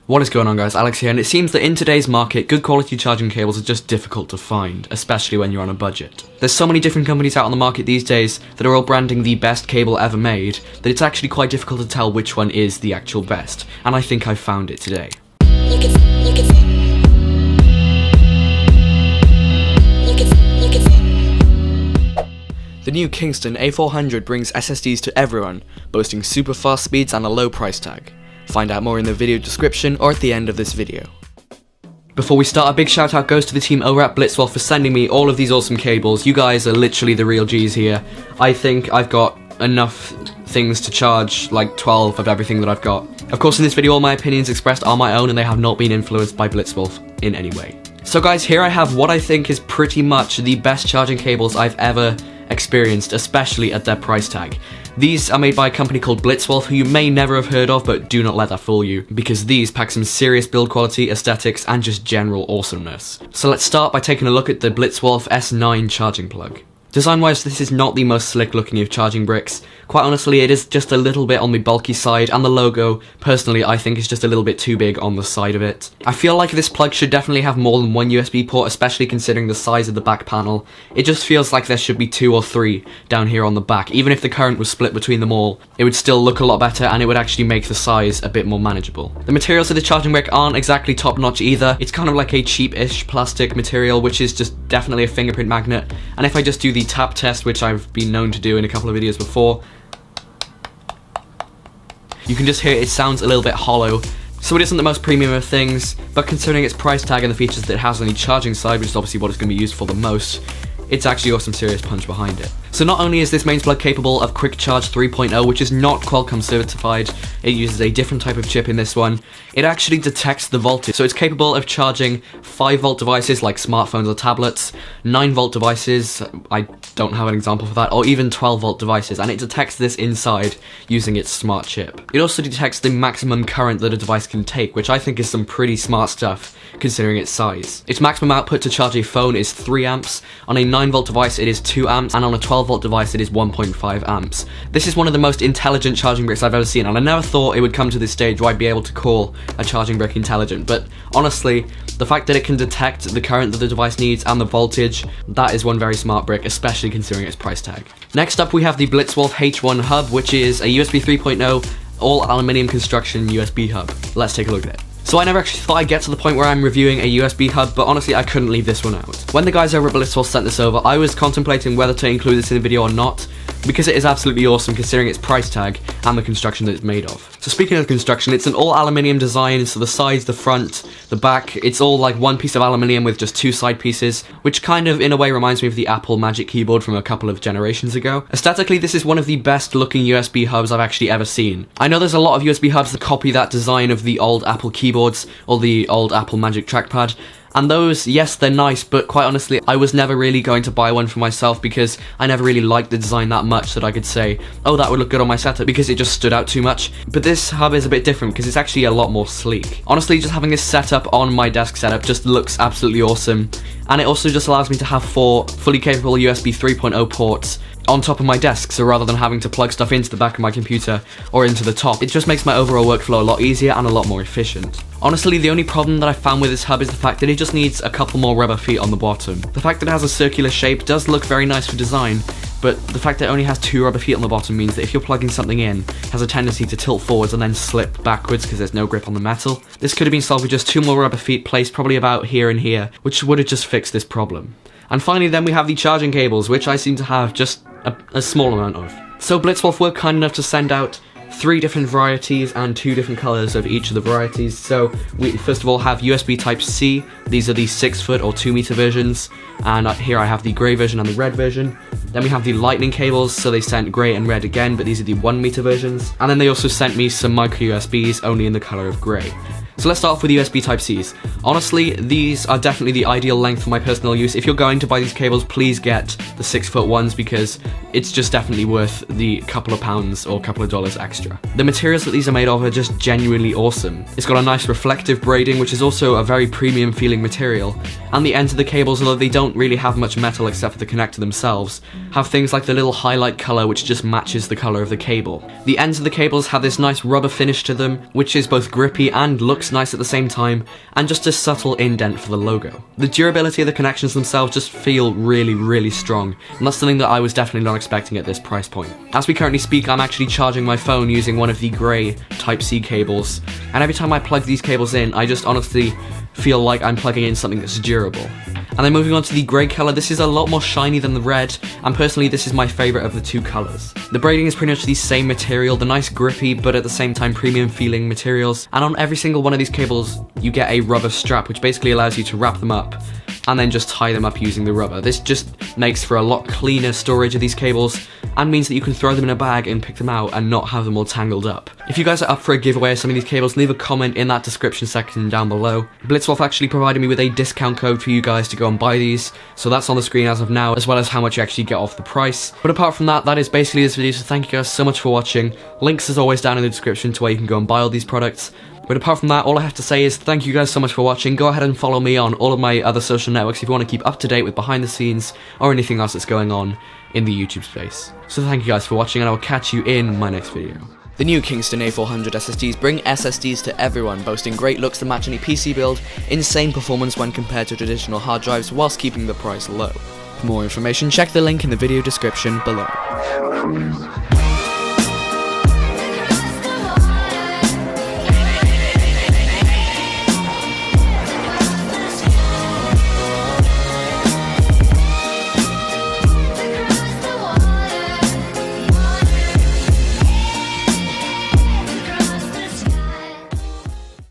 What is going on, guys? Alex here, and it seems that in today's market, good quality charging cables are just difficult to find, especially when you're on a budget. There's so many different companies out on the market these days that are all branding the best cable ever made, that it's actually quite difficult to tell which one is the actual best, and I think I've found it today. The new Kinston A400 brings SSDs to everyone, boasting super fast speeds and a low price tag. Find out more in the video description or at the end of this video. Before we start, a big shout out goes to the team over at BlitzWolf for sending me all of these awesome cables. You guys are literally the real G's here. I think I've got enough things to charge like 12 of everything that I've got. Of course, in this video all my opinions expressed are my own and they have not been influenced by BlitzWolf in any way. So guys, here I have what I think is pretty much the best charging cables I've ever experienced, especially at their price tag. These are made by a company called Blitzwolf, who you may never have heard of, but do not let that fool you, because these pack some serious build quality, aesthetics, and just general awesomeness. So let's start by taking a look at the Blitzwall S9 charging plug. Design-wise, this is not the most slick-looking of charging bricks. Quite honestly, it is just a little bit on the bulky side, and the logo, personally, I think is just a little bit too big on the side of it. I feel like this plug should definitely have more than one USB port, especially considering the size of the back panel. It just feels like there should be 2 or 3 down here on the back. Even if the current was split between them all, it would still look a lot better, and it would actually make the size a bit more manageable. The materials of the charging brick aren't exactly top-notch either. It's kind of like a cheap-ish plastic material, which is just definitely a fingerprint magnet, and if I just do the tap test, which I've been known to do in a couple of videos before, you can just hear it sounds a little bit hollow. So it isn't the most premium of things, but considering its price tag and the features that it has on the charging side, which is obviously what it's going to be used for the most, it's actually got some serious punch behind it. So not only is this mains plug capable of Quick Charge 3.0, which is not Qualcomm certified, it uses a different type of chip in this one, it actually detects the voltage. So it's capable of charging 5-volt devices like smartphones or tablets, 9-volt devices, I don't have an example for that, or even 12-volt devices, and it detects this inside using its smart chip. It also detects the maximum current that a device can take, which I think is some pretty smart stuff considering its size. Its maximum output to charge a phone is 3 amps, on a 9-volt device it is 2 amps, and on a 12-volt device it is 1.5 amps. This is one of the most intelligent charging bricks I've ever seen, and I never thought it would come to this stage where I'd be able to call a charging brick intelligent, but honestly, the fact that it can detect the current that the device needs and the voltage, that is one very smart brick, especially considering its price tag. Next up we have the BlitzWolf H1 hub, which is a USB 3.0 all aluminium construction USB hub. Let's take a look at it. So I never actually thought I'd get to the point where I'm reviewing a USB hub, but honestly I couldn't leave this one out. When the guys over at Blitzwall sent this over, I was contemplating whether to include this in the video or not, because it is absolutely awesome considering its price tag and the construction that it's made of. So speaking of construction, it's an all aluminium design, so the sides, the front, the back, it's all like one piece of aluminium with just 2 side pieces, which kind of in a way reminds me of the Apple Magic Keyboard from a couple of generations ago. Aesthetically, this is one of the best looking USB hubs I've actually ever seen. I know there's a lot of USB hubs that copy that design of the old Apple keyboards or the old Apple Magic Trackpad, and those, yes, they're nice, but quite honestly, I was never really going to buy one for myself because I never really liked the design that much that I could say, oh, that would look good on my setup, because it just stood out too much. But this hub is a bit different because it's actually a lot more sleek. Honestly, just having this setup on my desk setup just looks absolutely awesome, and it also just allows me to have 4 fully capable USB 3.0 ports on top of my desk, so rather than having to plug stuff into the back of my computer or into the top, it just makes my overall workflow a lot easier and a lot more efficient. Honestly, the only problem that I found with this hub is the fact that it just needs a couple more rubber feet on the bottom. The fact that it has a circular shape does look very nice for design, but the fact that it only has 2 rubber feet on the bottom means that if you're plugging something in, it has a tendency to tilt forwards and then slip backwards because there's no grip on the metal. This could have been solved with just 2 more rubber feet placed probably about here and here, which would have just fixed this problem. And finally then we have the charging cables, which I seem to have just a small amount of. So Blitzwolf were kind enough to send out 3 different varieties and 2 different colors of each of the varieties. So we first of all have USB Type-C. These are the 6-foot or 2-meter versions, and here I have the grey version and the red version. Then we have the lightning cables, so they sent grey and red again, but these are the 1-meter versions. And then they also sent me some micro USBs, only in the color of grey. So let's start off with USB Type-Cs. Honestly, these are definitely the ideal length for my personal use. If you're going to buy these cables, please get the 6-foot ones because it's just definitely worth the couple of pounds or couple of dollars extra. The materials that these are made of are just genuinely awesome. It's got a nice reflective braiding, which is also a very premium feeling material, and the ends of the cables, although they don't really have much metal except for the connector themselves, have things like the little highlight color which just matches the color of the cable. The ends of the cables have this nice rubber finish to them, which is both grippy and looks looks nice at the same time, and just a subtle indent for the logo. The durability of the connections themselves just feel really strong, and that's something that I was definitely not expecting at this price point. As we currently speak, I'm actually charging my phone using one of the grey Type-C cables, and every time I plug these cables in, I just honestly feel like I'm plugging in something that's durable. And then moving on to the grey colour, this is a lot more shiny than the red, and personally this is my favourite of the two colours. The braiding is pretty much the same material, the nice grippy but at the same time premium feeling materials, and on every single one of these cables you get a rubber strap which basically allows you to wrap them up and then just tie them up using the rubber. This just makes for a lot cleaner storage of these cables and means that you can throw them in a bag and pick them out and not have them all tangled up. If you guys are up for a giveaway of some of these cables, leave a comment in that description section down below. BlitzWolf actually provided me with a discount code for you guys to go and buy these, so that's on the screen as of now, as well as how much you actually get off the price. But apart from that, that is basically this video, so thank you guys so much for watching. Links as always down in the description to where you can go and buy all these products. But apart from that, all I have to say is thank you guys so much for watching. Go ahead and follow me on all of my other social networks if you want to keep up to date with behind the scenes or anything else that's going on in the YouTube space. So thank you guys for watching, and I will catch you in my next video. The new Kinston A400 SSDs bring SSDs to everyone, boasting great looks to match any PC build, insane performance when compared to traditional hard drives, whilst keeping the price low. For more information, check the link in the video description below.